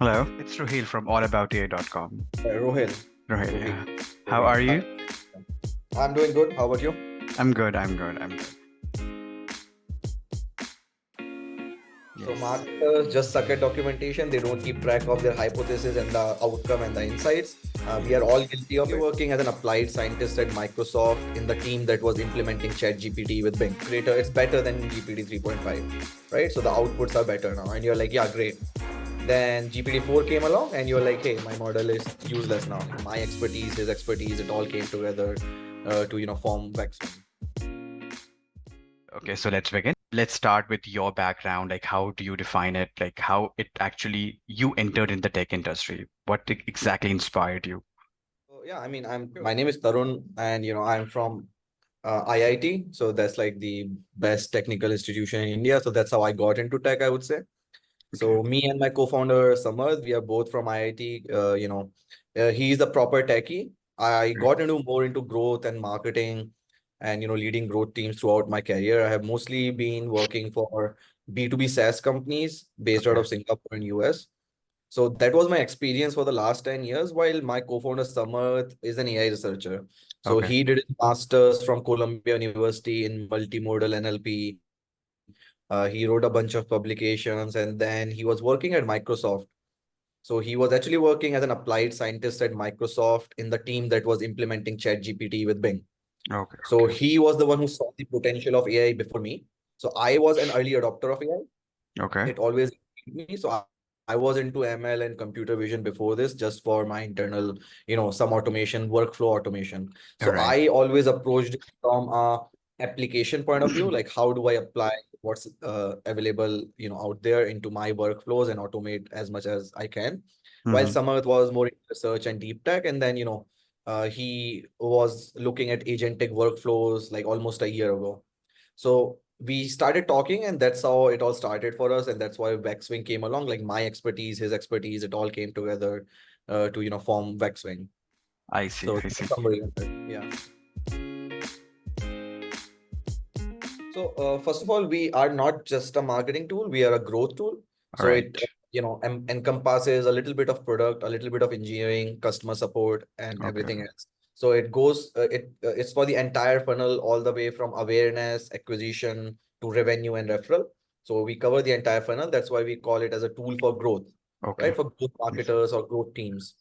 Hello, it's Ruhil from AllAboutAI.com. Rohil. Ruhil, Rohil. yeah. How Rohil. are Hi. you? I'm doing good. How about you? I'm good, I'm good, I'm good. So Yes. marketers just suck at documentation. They don't keep track of their hypothesis and the outcome and the insights. We are all guilty of it. Working as an applied scientist at Microsoft in the team that was implementing ChatGPT with Bing. Greater, it's better than GPT 3.5, right? So the outputs are better now. And you're like, yeah, great. Then GPT-4 came along and you're like, hey, my model is useless now. My expertise, his expertise, it all came together to form WaxWing. Okay, so let's begin. Let's start with your background. Like, how do you define it? Like, how it actually you entered in the tech industry? What exactly inspired you? So, yeah, I mean, my name is Tarun, and I'm from IIT. So that's like the best technical institution in India. So that's how I got into tech, I would say. Okay, So me and my co-founder Samad, we are both from IIT. He's a proper techie. I okay, got more into growth and marketing, and leading growth teams throughout my career. I have mostly been working for B2B SaaS companies based out okay, of Singapore and US. So that was my experience for the last 10 years, while my co-founder Samarth is an AI researcher. So okay. he did his master's from Columbia University in multimodal NLP. He wrote a bunch of publications and then he was working at Microsoft. So he was actually working as an applied scientist at Microsoft in the team that was implementing ChatGPT with Bing. Okay, So okay, he was the one who saw the potential of AI before me. So I was an early adopter of AI. okay. It always me. So I was into ML and computer vision before this, just for my internal, some automation, workflow automation. All So right. I always approached it from a application point of view, like how do I apply what's available, out there into my workflows and automate as much as I can. While Mm-hmm. Samarth was more in research and deep tech, and then he was looking at agentic workflows like almost a year ago. So we started talking, and that's how it all started for us. And that's why WaxWing came along. Like my expertise, his expertise, it all came together to form WaxWing. I see, So I that's a see. summary of it. Yeah. So first of all, we are not just a marketing tool; we are a growth tool. All So it right. encompasses a little bit of product, a little bit of engineering, customer support, and Okay, everything else. So it goes it's for the entire funnel, all the way from awareness, acquisition to revenue and referral. So we cover the entire funnel. That's why we call it as a tool for growth, okay. right? For growth I see. marketers or growth teams.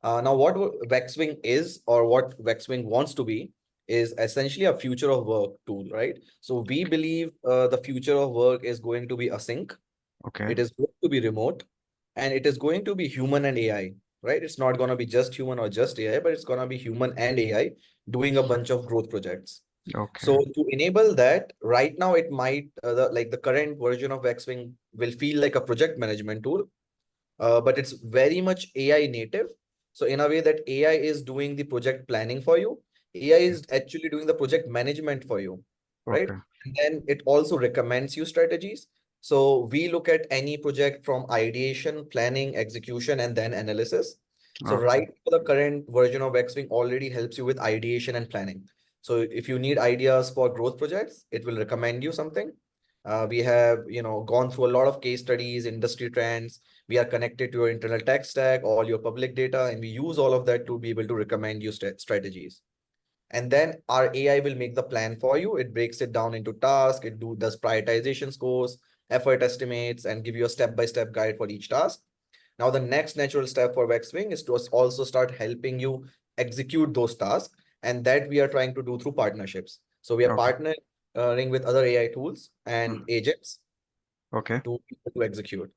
Now, what WaxWing is, or what WaxWing wants to be, is essentially a future of work tool, right? So we believe the future of work is going to be async, Okay, it is going to be remote, and it is going to be human and AI, right? It's not going to be just human or just AI, but it's going to be human and AI doing a bunch of growth projects. okay, So to enable that, right now it might like the current version of WaxWing will feel like a project management tool, but it's very much AI native. So in a way that AI is doing the project planning for you, AI is actually doing the project management for you, right? okay, And then it also recommends you strategies. So we look at any project from ideation, planning, execution, and then analysis. So okay, right now, the current version of Xwing already helps you with ideation and planning. So if you need ideas for growth projects, it will recommend you something. We have, gone through a lot of case studies, industry trends. We are connected to your internal tech stack, all your public data, and we use all of that to be able to recommend you strategies. And then our AI will make the plan for you. It breaks it down into tasks. Does prioritization scores, effort estimates, and give you a step-by-step guide for each task. Now, the next natural step for WaxWing is to also start helping you execute those tasks, and that we are trying to do through partnerships. So we are okay. partnering with other AI tools and Mm, agents okay, to execute.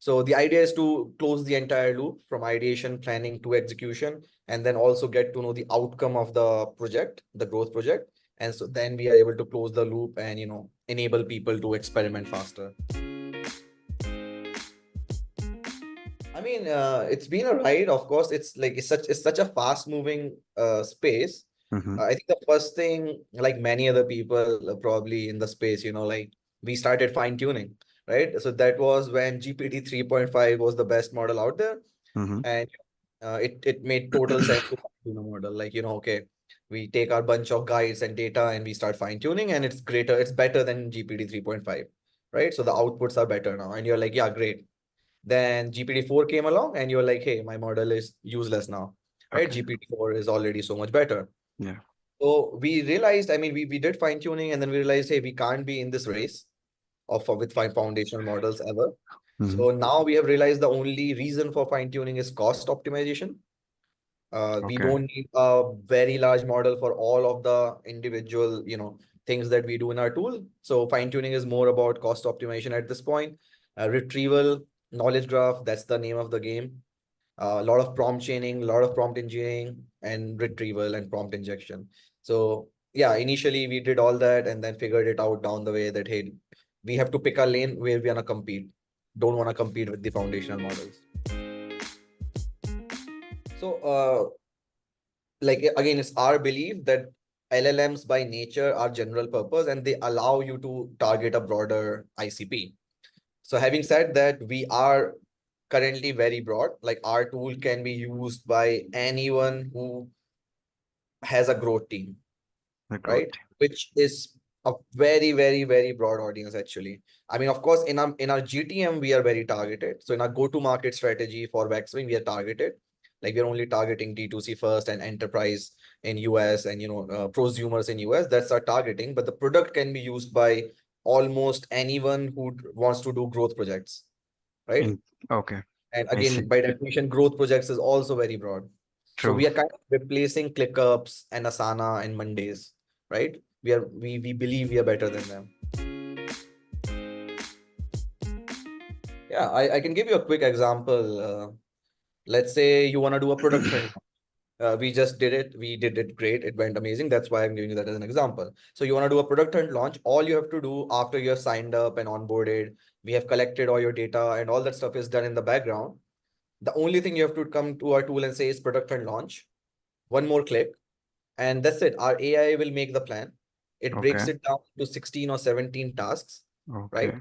So the idea is to close the entire loop from ideation, planning to execution, and then also get to know the outcome of the project, the growth project. And so then we are able to close the loop and enable people to experiment faster. I mean, it's been a ride. Of course, it's such a fast moving space. mm-hmm. I think the first thing, like many other people probably in the space, like we started fine tuning, right? So that was when GPT 3.5 was the best model out there, Mm-hmm. and it made total sense to fine tune a model. Like okay, we take our bunch of guides and data and we start fine tuning, and it's better than GPT 3.5, right? So the outputs are better now, and you're like, yeah, great. Then GPT-4 came along and you're like, hey, my model is useless now, right? Okay. GPT-4 is already so much better. Yeah. So we realized, I mean, we did fine tuning and then we realized, hey, we can't be in this race of with five foundational models ever. Hmm. So now we have realized the only reason for fine tuning is cost optimization. We Okay. don't need a very large model for all of the individual, things that we do in our tool. So fine tuning is more about cost optimization at this point. Retrieval, knowledge graph, that's the name of the game. A lot of prompt chaining, a lot of prompt engineering, and retrieval and prompt injection. So yeah, initially we did all that and then figured it out down the way that, hey, we have to pick a lane where we want to compete. Don't want to compete with the foundational models. So like again, it's our belief that LLMs by nature are general purpose and they allow you to target a broader ICP. So having said that, we are currently very broad. Like our tool can be used by anyone who has a growth team, The growth. right? Which is a very, very, very broad audience actually. I mean, of course, in our GTM, we are very targeted. So in our go-to-market strategy for WaxWing, we are targeted. Like we're only targeting D2C first and enterprise in US and prosumers in US. That's our targeting. But the product can be used by almost anyone who wants to do growth projects, right? In Okay. And I see. again, by definition, growth projects is also very broad. So True. we are kind of replacing ClickUps and Asana and Mondays, right? We believe we are better than them. Yeah, I can give you a quick example. Let's say you want to do a product hunt. We just did it. We did it great. It went amazing. That's why I'm giving you that as an example. So you want to do a product hunt launch. All you have to do after you have signed up and onboarded, we have collected all your data and all that stuff is done in the background. The only thing you have to come to our tool and say is product and launch. One more click, and that's it. Our AI will make the plan. It breaks Okay. it down to 16 or 17 tasks, right? Okay.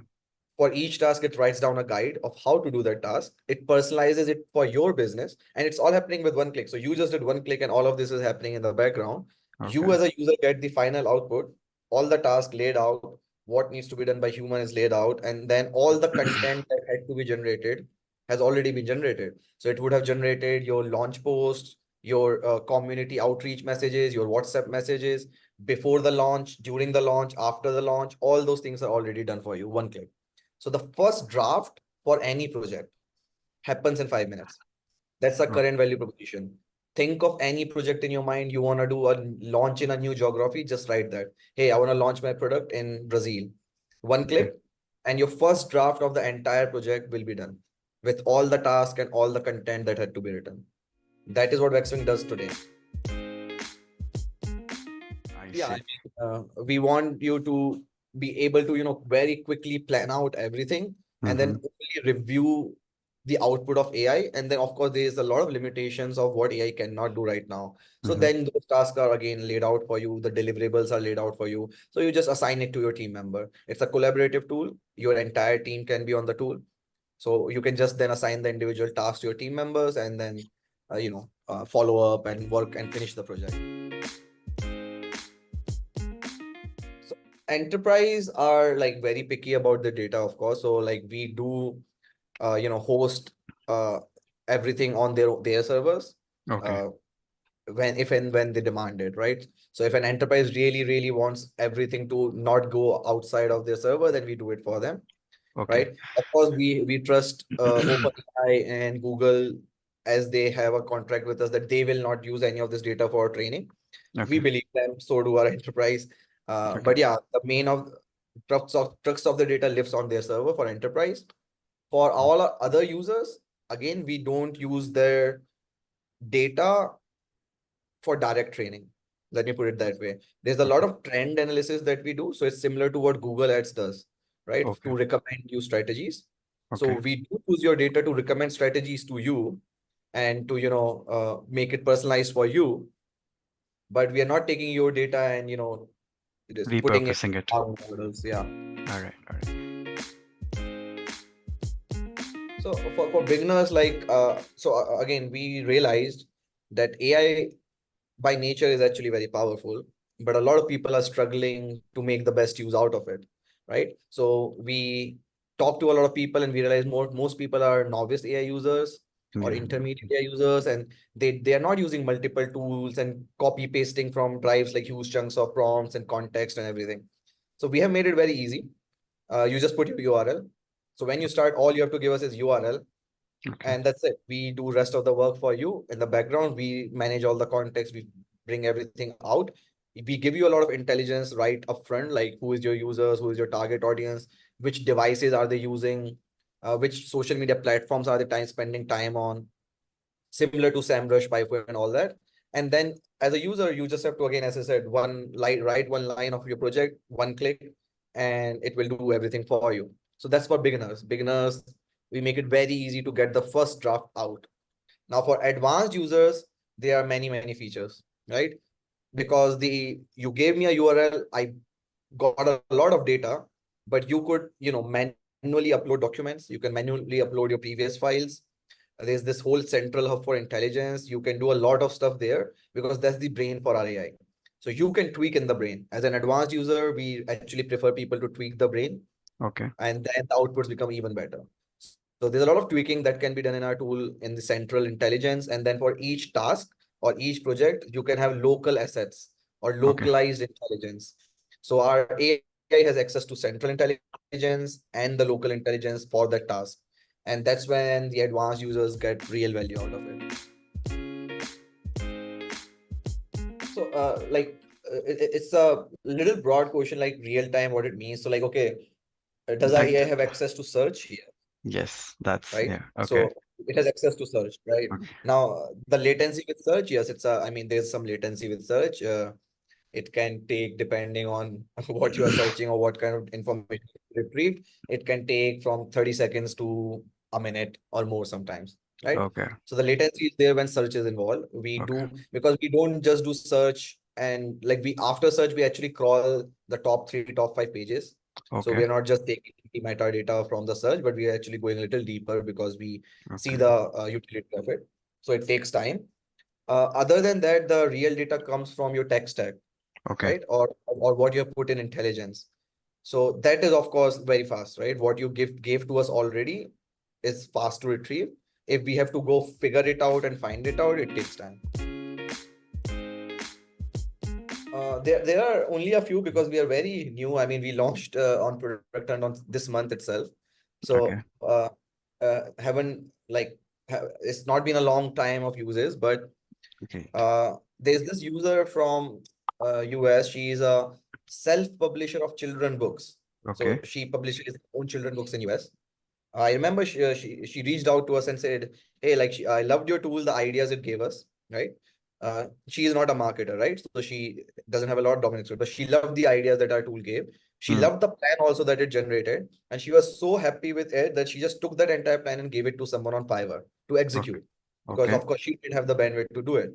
For each task, it writes down a guide of how to do that task. It personalizes it for your business, and it's all happening with one click. So you just did one click, and all of this is happening in the background. You, Okay. as a user, get the final output, all the tasks laid out, what needs to be done by human is laid out, and then all the content that had to be generated has already been generated. So it would have generated your launch post, your community outreach messages, your WhatsApp messages before the launch, during the launch, after the launch. All those things are already done for you. One click. So the first draft for any project happens in 5 minutes. That's the Oh, current value proposition. Think of any project in your mind. You want to do a launch in a new geography, just write that. Hey, I want to launch my product in Brazil. One okay. click, and your first draft of the entire project will be done with all the tasks and all the content that had to be written. That is what WaxWing does today. I Yeah, see. we want you to be able to, very quickly plan out everything and then Mm-hmm. only review the output of AI. And then, of course, there is a lot of limitations of what AI cannot do right now. So Mm-hmm. then those tasks are again laid out for you. The deliverables are laid out for you. So you just assign it to your team member. It's a collaborative tool. Your entire team can be on the tool. So you can just then assign the individual tasks to your team members and then, follow up and work and finish the project. So enterprise are like very picky about the data, of course. So like we do, host uh, everything on their servers Okay. uh, when if and when they demand it, right? So if an enterprise really, really wants everything to not go outside of their server, then we do it for them, Okay. right? Of course, we trust OpenAI and Google as they have a contract with us that they will not use any of this data for training. We Okay. believe them, so do our enterprise. Okay. But yeah, the main of trucks of the data lives on their server for enterprise. For all our other users, again, we don't use their data for direct training. Let me put it that way. There's a lot Okay. of trend analysis that we do. So it's similar to what Google Ads does, right? Okay. To recommend you strategies. So Okay. we do use your data to recommend strategies to you and to, make it personalized for you. But we are not taking your data and, just putting it Repurposing it. in our models. Yeah. All right. All right. So for beginners, like, again, we realized that AI by nature is actually very powerful, but a lot of people are struggling to make the best use out of it, right? So we talked to a lot of people and we realized most people are novice AI users or Yeah. intermediate AI users, and they are not using multiple tools and copy pasting from drives like huge chunks of prompts and context and everything. So we have made it very easy. You just put your URL. So when you start, all you have to give us is URL, Okay. and that's it. We do rest of the work for you in the background. We manage all the context. We bring everything out. We give you a lot of intelligence right up front, like who is your users, who is your target audience, which devices are they using, which social media platforms are they spending time on, similar to SEMrush, Pipe and all that. And then as a user, you just have to, again, as I said, write one line of your project, one click, and it will do everything for you. So that's for beginners. Beginners, we make it very easy to get the first draft out. Now for advanced users, there are many features, right? Because you gave me a URL, I got a lot of data, but you could, manually upload documents. You can manually upload your previous files. There's this whole central hub for intelligence. You can do a lot of stuff there because that's the brain for our AI. So you can tweak in the brain. As an advanced user, we actually prefer people to tweak the brain, Okay. and then the outputs become even better. So there's a lot of tweaking that can be done in our tool in the central intelligence. And then for each task or each project, you can have local assets or Okay. localized intelligence. So our AI has access to central intelligence and the local intelligence for that task. And that's when the advanced users get real value out of it. So it's a little broad question, like real time, what it means. So like, okay, does our Like, AI have access to search? yes, that's, Right? yeah. Okay. So it has access to search, right? Okay. Now, the latency with search, yes, I mean, there's some latency with search. It can take, depending on what you are searching or what kind of information retrieved, it can take from 30 seconds to a minute or more sometimes, right? Okay. So the latency is there when search is involved. Okay. Because we don't just do search, and like after search, we actually crawl the top 3, top 5 pages. So we Okay. are not just taking the metadata from the search, but we are actually going a little deeper because we see Okay. the utility of it. So it takes time. Other than that, the real data comes from your tech stack, Okay. right? Or what you have put in intelligence. So that is of course very fast, right? What you gave to us already is fast to retrieve. If we have to go figure it out and find it out, it takes time. There are only a few because we are very new. I mean, we launched on product and on this month itself. Okay. So haven't like it's not been a long time of uses, but Okay. there's this user from US. She is a self-publisher of children books. So Okay. she publishes her own children books in US. I remember she reached out to us and said, "Hey, like I loved your tool, the ideas it gave us, right? She is not a marketer, right? So she doesn't have a lot of dominance, but she loved the ideas that our tool gave. She Mm. loved the plan also that it generated, and she was so happy with it that she just took that entire plan and gave it to someone on Fiverr to Okay. execute, because Okay. of course she didn't have the bandwidth to do it.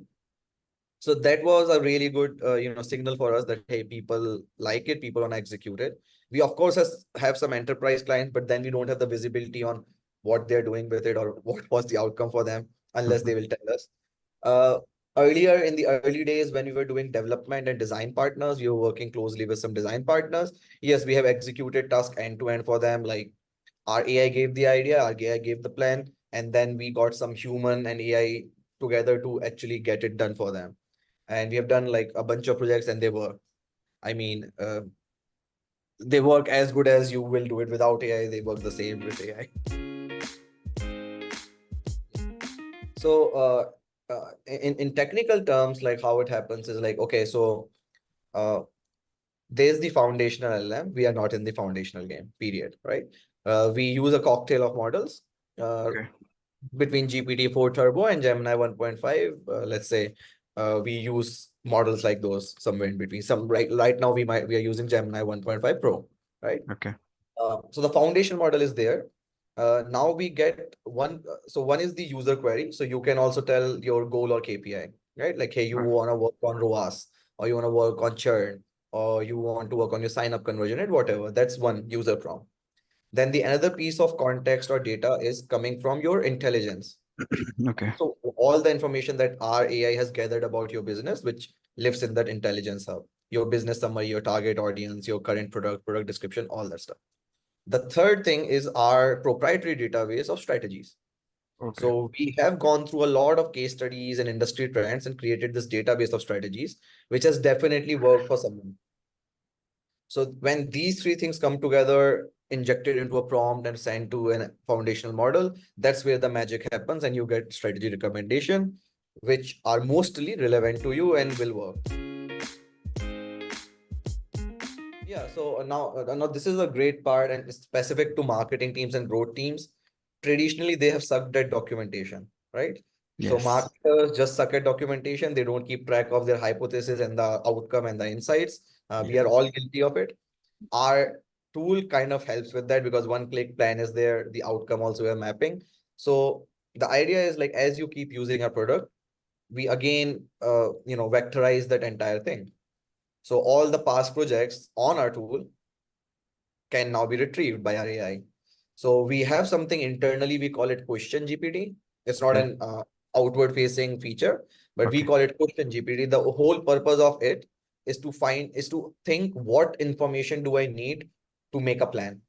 So that was a really good, signal for us that, hey, people like it, people want to execute it. We of course have some enterprise clients, but then we don't have the visibility on what they're doing with it or what was the outcome for them unless Mhm. they will tell us. Uh, Earlier in the early days when we were doing development and design partners, we were working closely with some design partners. Yes, we have executed task end to end for them. Like our AI gave the idea, our AI gave the plan, and then we got some human and AI together to actually get it done for them. And we have done like a bunch of projects, and I mean, they work as good as you will do it without AI. They work the same with AI. So, in technical terms, like how it happens is like, okay, so uh, there's the foundational LLM. We are not in the foundational game, period, right? We use a cocktail of models Okay. between GPT-4 Turbo and Gemini 1.5. Let's say we use models like those somewhere in between. Right now we are using Gemini 1.5 Pro, right? Okay. So the foundation model is there. Now we get one. So one is the user query. So you can also tell your goal or KPI, right? Like, hey, you Uh, want to work on ROAS, or you want to work on churn, or you want to work on your sign up conversion rate, whatever. That's one user prompt. Then the another piece of context or data is coming from your intelligence. Okay. So all the information that our AI has gathered about your business, which lives in that intelligence hub, your business summary, your target audience, your current product description, all that stuff. The third thing is our proprietary database of strategies. Okay. So we have gone through a lot of case studies and industry trends and created this database of strategies, which has definitely worked for someone. So when these three things come together, injected into a prompt and sent to a foundational model, that's where the magic happens and you get strategy recommendation, which are mostly relevant to you and will work. Yeah, so now this is a great part and it's specific to marketing teams and growth teams. Traditionally, they have sucked at documentation, right? So Yes. marketers just suck at documentation. They don't keep track of their hypothesis and the outcome and the insights. We Yeah. are all guilty of it. Our tool kind of helps with that because one click plan is there, the outcome also we are mapping. So the idea is like as you keep using our product, we again vectorize that entire thing. So all the past projects on our tool can now be retrieved by our AI. So we have something internally, we call it question GPT. It's not Okay. an outward facing feature, but we Okay. call it question GPT. The whole purpose of it is to think what information do I need to make a plan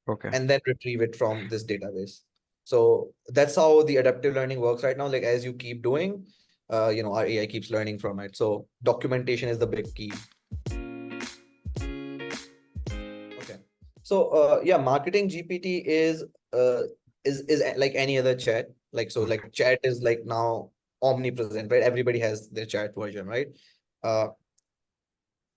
Okay. and then retrieve it from this database. So that's how the adaptive learning works right now. Like as you keep doing, our AI keeps learning from it. So documentation is the big key. Okay. So yeah, marketing GPT is like any other chat. Like so Okay. like chat is like now omnipresent, right? Everybody has their chat version, right? Uh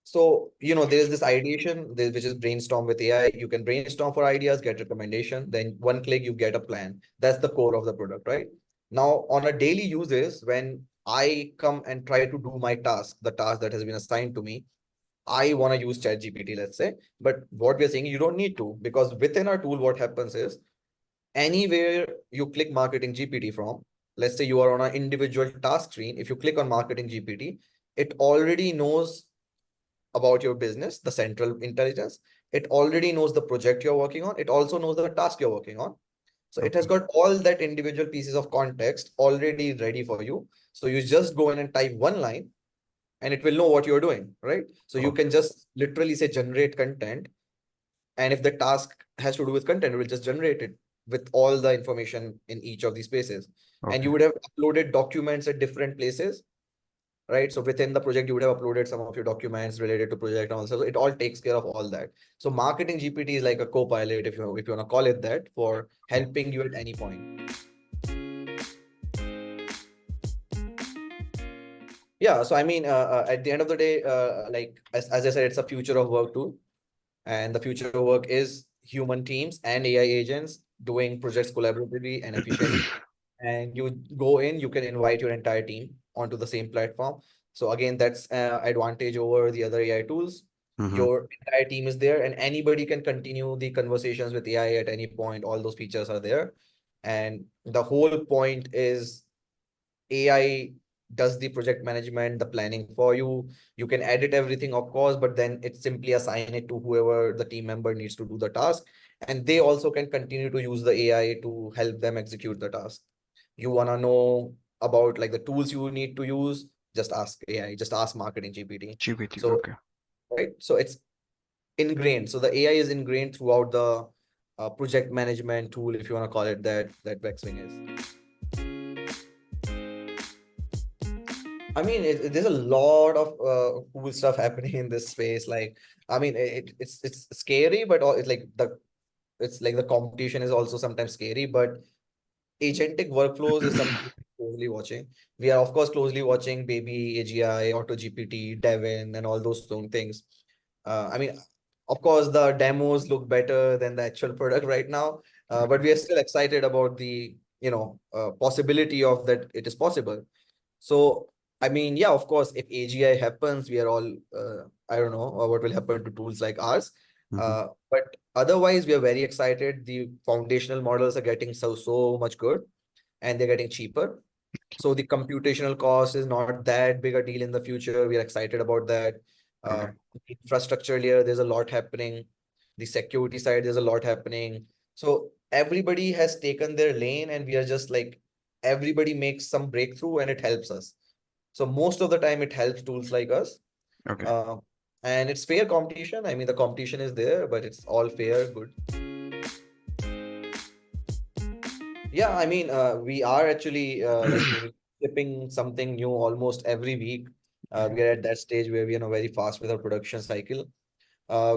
so there's this ideation which is brainstorm with AI. You can brainstorm for ideas, get recommendation, then one click you get a plan. That's the core of the product, right? Now on a daily uses, when I come and try to do my task, the task that has been assigned to me, I want to use ChatGPT, let's say. But what we're saying, you don't need to, because within our tool, what happens is anywhere you click Marketing GPT from, let's say you are on an individual task screen, if you click on Marketing GPT, it already knows about your business, the central intelligence. It already knows the project you're working on. It also knows the task you're working on. So it has Okay. got all that individual pieces of context already ready for you. So you just go in and type one line and it will know what you're doing, right? So you Okay. can just literally say generate content. And if the task has to do with content, it will just generate it with all the information in each of these spaces. And you Okay. would have uploaded documents at different places, right? So within the project, you would have uploaded some of your documents related to project and also. So it all takes care of all that. So marketing GPT is like a co-pilot, if you want to call it that, for helping you at any point. Yeah. So I mean, at the end of the day, like as I said, it's a future of work tool. And the future of work is human teams and AI agents doing projects collaboratively and efficiently. And you go in, you can invite your entire team onto the same platform. So again, that's advantage over the other AI tools. Mm-hmm. Your entire team is there and anybody can continue the conversations with AI at any point. All those features are there. And the whole point is AI does the project management, the planning for you. You can edit everything, of course, but then it simply assign it to whoever the team member needs to do the task. And they also can continue to use the AI to help them execute the task. You want to know about like the tools you need to use, just ask AI, just ask Marketing GPT. GPT. So, Okay. right. So it's ingrained. So the AI is ingrained throughout the project management tool, if you want to call it that, that WaxWing is. I mean, there's a lot of cool stuff happening in this space. Like, I mean, it's scary, but it's like the competition is also sometimes scary. But agentic workflows is something we're closely watching. We are of course closely watching Baby AGI, Auto GPT, Devin, and all those things. I mean, of course, the demos look better than the actual product right now, but Okay. we are still excited about the possibility of that it is possible. So, I mean, yeah, of course, if AGI happens, we are all, I don't know what will happen to tools like ours. Mm-hmm. But otherwise, we are very excited. The foundational models are getting so much good and they're getting cheaper. So the computational cost is not that big a deal in the future. We are excited about that. Okay. Uh, Infrastructure layer, there's a lot happening. The security side, there's a lot happening. So everybody has taken their lane and we are just like, everybody makes some breakthrough and it helps us. So most of the time it helps tools like us. Okay. Uh, And it's fair competition. I mean, the competition is there, but it's all fair, good. Yeah, I mean, we are actually like shipping something new almost every week. We are at that stage where we are very fast with our production cycle.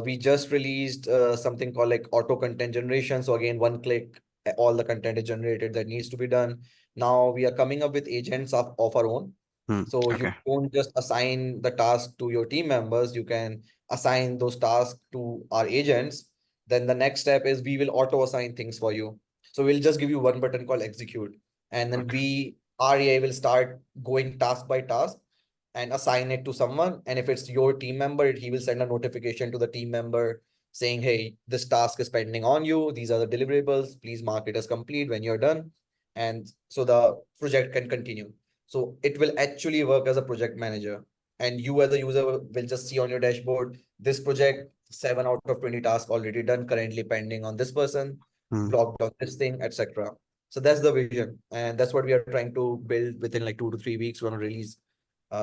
We just released something called like auto content generation. So again, one click, all the content is generated that needs to be done. Now we are coming up with agents of our own. Hmm. So you Okay. don't just assign the task to your team members, you can assign those tasks to our agents. Then the next step is we will auto assign things for you. So we'll just give you one button called execute. And then Okay. our AI will start going task by task and assign it to someone. And if it's your team member, he will send a notification to the team member saying, hey, this task is pending on you. These are the deliverables. Please mark it as complete when you're done. And so the project can continue. So it will actually work as a project manager. And you as a user will just see on your dashboard, this project, 7 out of 20 tasks already done, currently pending on this person, Hmm. blocked on this thing, etc. So that's the vision. And that's what we are trying to build within like 2 to 3 weeks. We're going to release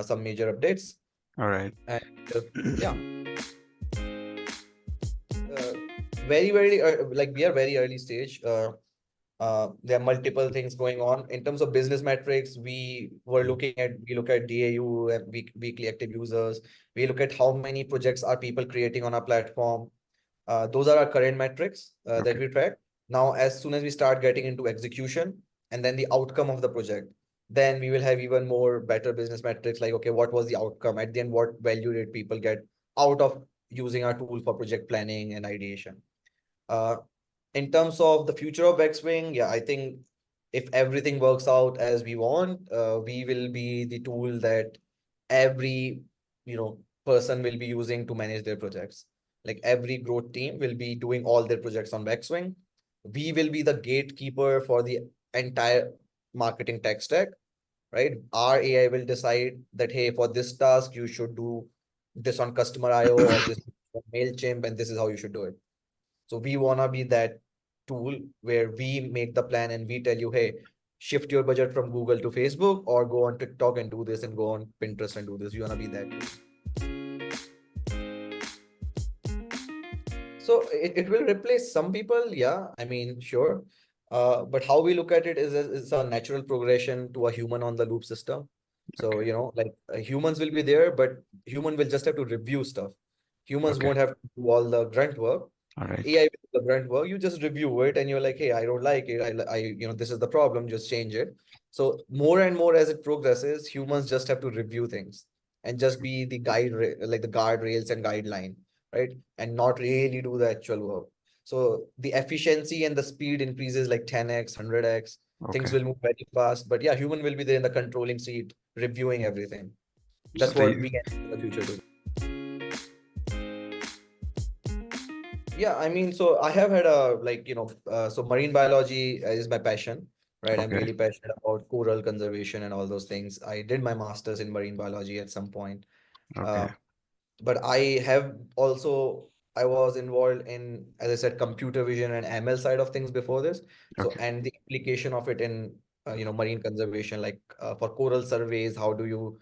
some major updates. All right. And yeah, uh, like we are very early stage. There are multiple things going on in terms of business metrics. We look at DAU and weekly active users. We look at how many projects are people creating on our platform. Those are our current metrics that Okay. we track. Now, as soon as we start getting into execution and then the outcome of the project, then we will have even more better business metrics like, okay, what was the outcome? At the end, what value did people get out of using our tool for project planning and ideation? Uh, in terms of the future of WaxWing, yeah, I think if everything works out as we want, we will be the tool that every person will be using to manage their projects. Like every growth team will be doing all their projects on WaxWing. We will be the gatekeeper for the entire marketing tech stack, right? Our AI will decide that, hey, for this task, you should do this on Customer IO or this on MailChimp, and this is how you should do it. So we want to be that tool where we make the plan and we tell you, hey, shift your budget from Google to Facebook or go on TikTok and do this and go on Pinterest and do this. You want to be that tool. So it will replace some people. Yeah, I mean, sure. But how we look at it is a natural progression to a human on the loop system. So, Okay. like humans will be there, but human will just have to review stuff. Humans Okay. won't have to do all the grunt work. All right. AI with the brand work, you just review it and you're like, hey, I don't like it. This is the problem, just change it. So more and more as it progresses, humans just have to review things and just be the like the guardrails and guideline, right? And not really do the actual work. So the efficiency and the speed increases like 10x, 100x. Things Okay. will move very fast. But yeah, human will be there in the controlling seat, reviewing everything. So That's what the we can in the future do. Yeah, I mean, so I have had so marine biology is my passion, right? I'm okay. really passionate about coral conservation and all those things. I did my master's in marine biology at some point. Okay. Uh, but I have also, I was involved in, as I said, computer vision and ML side of things before this. So, Okay. and the application of it in, marine conservation, like for coral surveys, how do you,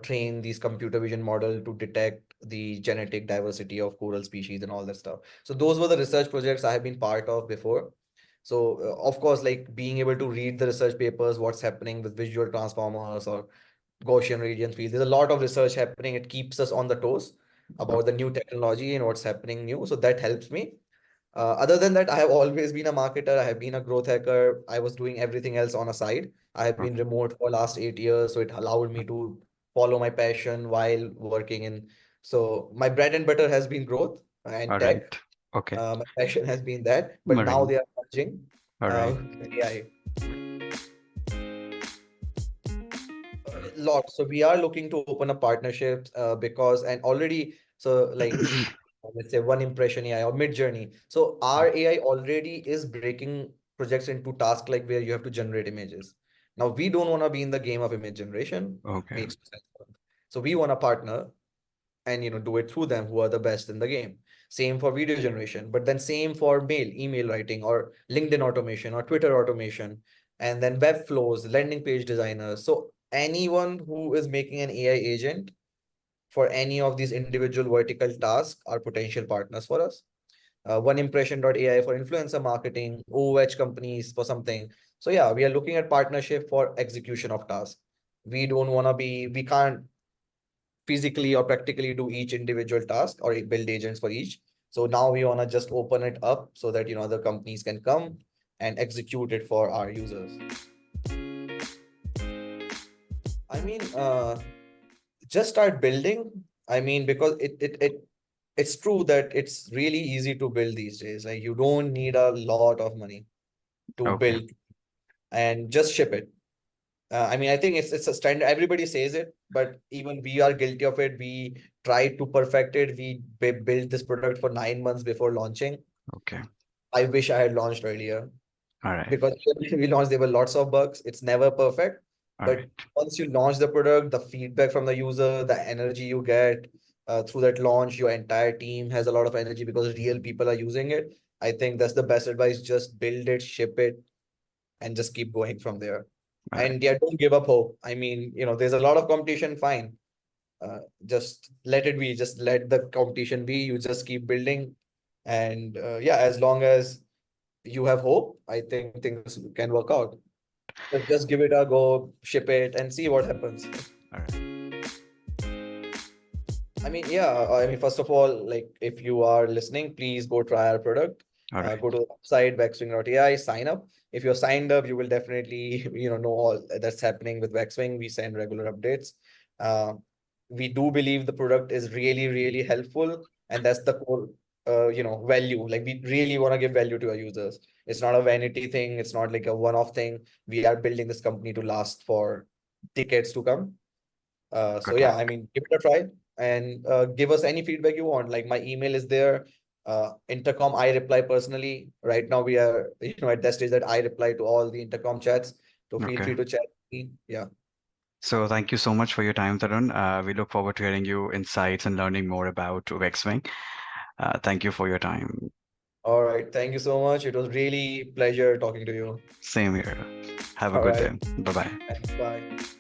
train these computer vision model to detect the genetic diversity of coral species and all that stuff. So those were the research projects I have been part of before. So of course, like being able to read the research papers, what's happening with visual transformers or Gaussian radiance field. There's a lot of research happening. It keeps us on the toes about the new technology and what's happening new. So that helps me. Other than that, I have always been a marketer. I have been a growth hacker. I was doing everything else on a side. I have been Okay. remote for last 8 years, so it allowed me to follow my passion while working in. So my bread and butter has been growth and All right. tech. Okay. My passion has been that, but now Marine. they are merging All right. with AI. Lot. So we are looking to open up partnerships because and already so like let's say one impression AI or mid journey. So our AI already is breaking projects into tasks like where you have to generate images. Now we don't want to be in the game of image generation. Okay. Makes no sense. So we want to partner and do it through them who are the best in the game. Same for video generation, but then same for email writing or LinkedIn automation or Twitter automation, and then web flows, landing page designers. So anyone who is making an AI agent for any of these individual vertical tasks are potential partners for us. OneImpression.ai for influencer marketing, OOH companies for something. So yeah, we are looking at partnership for execution of tasks. We can't physically or practically do each individual task or build agents for each. So now we want to just open it up so that other companies can come and execute it for our users. I mean, just start building. I mean, because it's true that it's really easy to build these days. Like you don't need a lot of money to Okay. build and just ship it. I mean, I think it's a standard. Everybody says it, but even we are guilty of it. We tried to perfect it. We built this product for 9 months before launching. Okay. I wish I had launched earlier All right. because when we launched, there were lots of bugs. It's never perfect, All but right. once you launch the product, the feedback from the user, the energy you get through that launch, your entire team has a lot of energy because real people are using it. I think that's the best advice. Just build it, ship it, and just keep going from there. All right. And yeah, don't give up hope. I mean, there's a lot of competition, fine. Just let it be, just let the competition be. You just keep building. And yeah, as long as you have hope, I think things can work out. But just give it a go, ship it, and see what happens. All right. I mean, yeah, I mean, first of all, like if you are listening, please go try our product. All right. Go to the website, waxwing.ai, sign up. If you're signed up, you will definitely, know all that's happening with Waxwing. We send regular updates. Uh, we do believe the product is really, really helpful, and that's the core, value. Like we really want to give value to our users. It's not a vanity thing. It's not like a one-off thing. We are building this company to last for decades to come. So Good yeah, luck. I mean, give it a try and give us any feedback you want. Like my email is there. Intercom, I reply personally. Right now we are, at that stage that I reply to all the intercom chats. So feel Okay. free to chat me. Yeah. So thank you so much for your time, Tarun. We look forward to hearing you insights and learning more about WaxWing. Thank you for your time. All right. Thank you so much. It was really pleasure talking to you. Same here. Have a All good right. day. Bye bye. Thanks. Bye.